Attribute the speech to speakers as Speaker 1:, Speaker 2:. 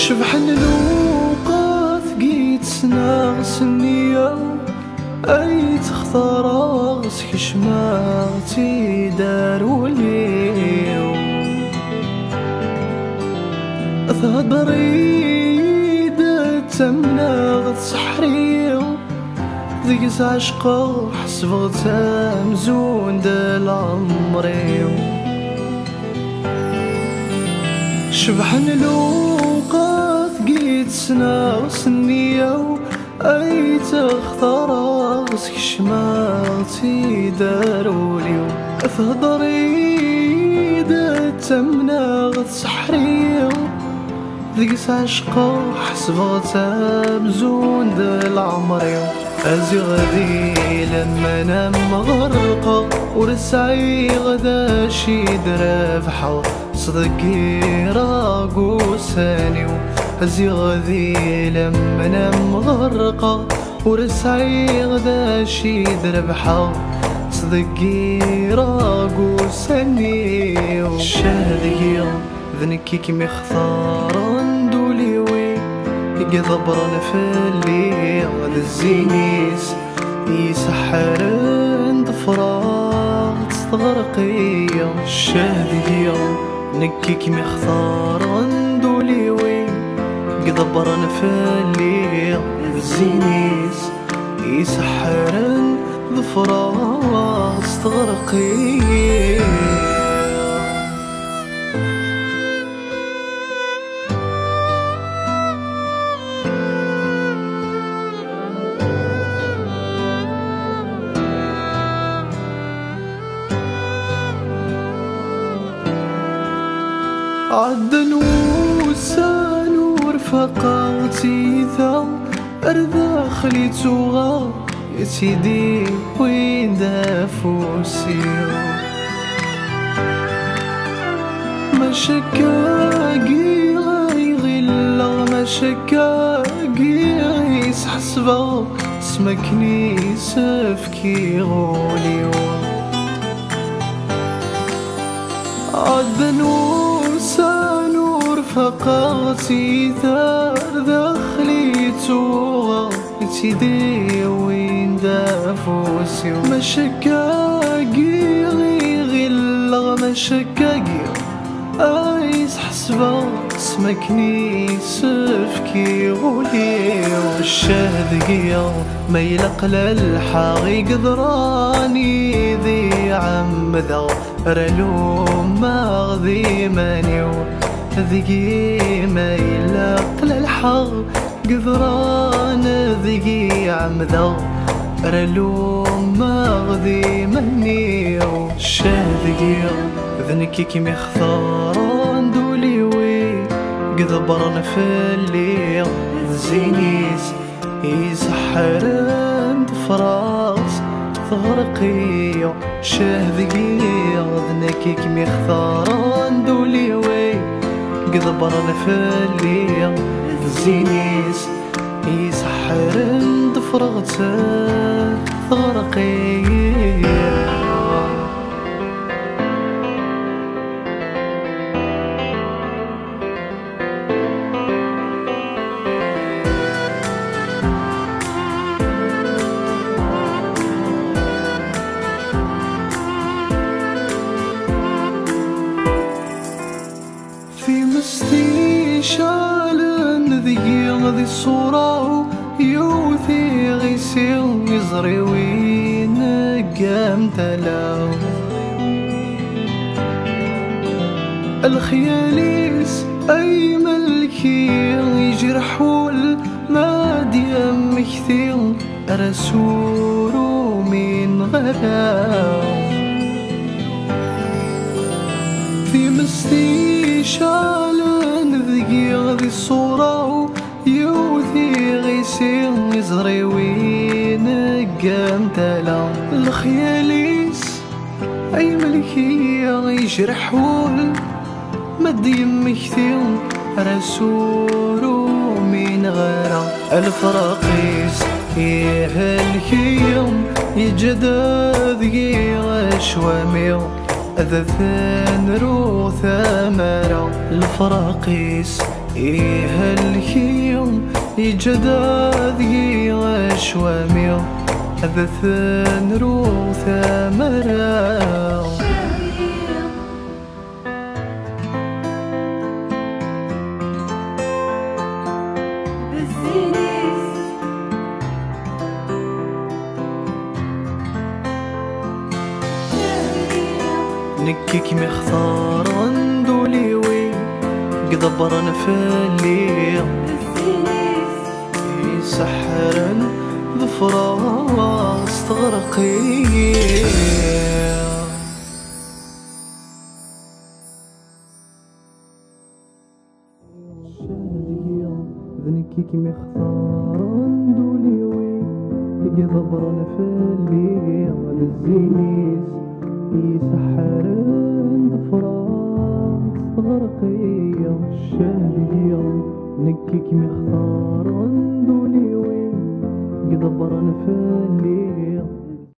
Speaker 1: شبحن الوقت قيت سناغ سنية أي تختار غسك شماغتي داروليو ثهدريد تمناغ سحريو ذيك عشقه حسبغت مزون دال عمريو شبحن الوقت قيت سنة وسنية أي تختار غسك شماغتي داروليو ثهدريد تمناغ سحريو ذيك عشقه حسبغت مزون دال عمريو أزي غدي لما أنا مغرقة ورسعي غدا شي درافحة صدقي راقو سانيو أزي غدي لما أنا مغرقة ورسعي غدا شي درافحة صدقي راقو سانيو شادي ذنكي كيمي خثارن دولي وي يقضبرن في اللي غد الزينيس يسحرن ضفراغ تستغرقية الشهدية نكيك مختارن دولي وين يقضبرن في اللي غد الزينيس يسحرن ضفراغ تستغرقية عدن وسان ورفقاتي ذا أرذاخلي توغا يا سيدي وين دافوسي ما شكاقي غيغلا ما شكاقي غيس حسبا سمكني سفكي غوليو عدن سانور فقاتي ثار داخلي توغا تيدي وين دافوسي ما شكاقي غيغلا ما شكاقي ايس حسبا سمكني سفكي غوليو الشهدقية ما يلق للحاغي قدراني ذي عمذا رلوم ماغذي مانيو ذقي ما يلق للحاغ قدران ذقي عمذا رلوم ماغذي مانيو الشهدقية ذنكي كيمي خثاران دولي وي قذبرن في الليل زينيس يسحرن دفراس ثغرقية شهذقية ذنكي كيمي خثاران دولي وي قذبرن في الليل زينيس يسحرن دفراس ثغرقية شالن ذي الصورة يوثي غيسي يزري وين قام تلاو الخياليس أي ملكي يجرحول ما ديام كثير رسول من غلاو في مستي شالن ذي الصورة يوثي غيسي يزري وين قام تلا الخياليس أي ملكي يجرحول مدي مكثير رسول من غيره الفراقيس يهلكيهم يجدد غشواميو أذثن رو ثمرة الفراقيس إيه هالكيم يجدادي غشوامي هذا ثنرو ثمرا نكيك مختار عندولي وي قدبرن فاللي يسحرن ظفرا استغرقي ذنكيك مختار عندولي وي قدبرن فاللي على الزينيس يسحرن ظفرا استغرقي الشهدية نكيك مختار عندولي وي قدبرن فاللي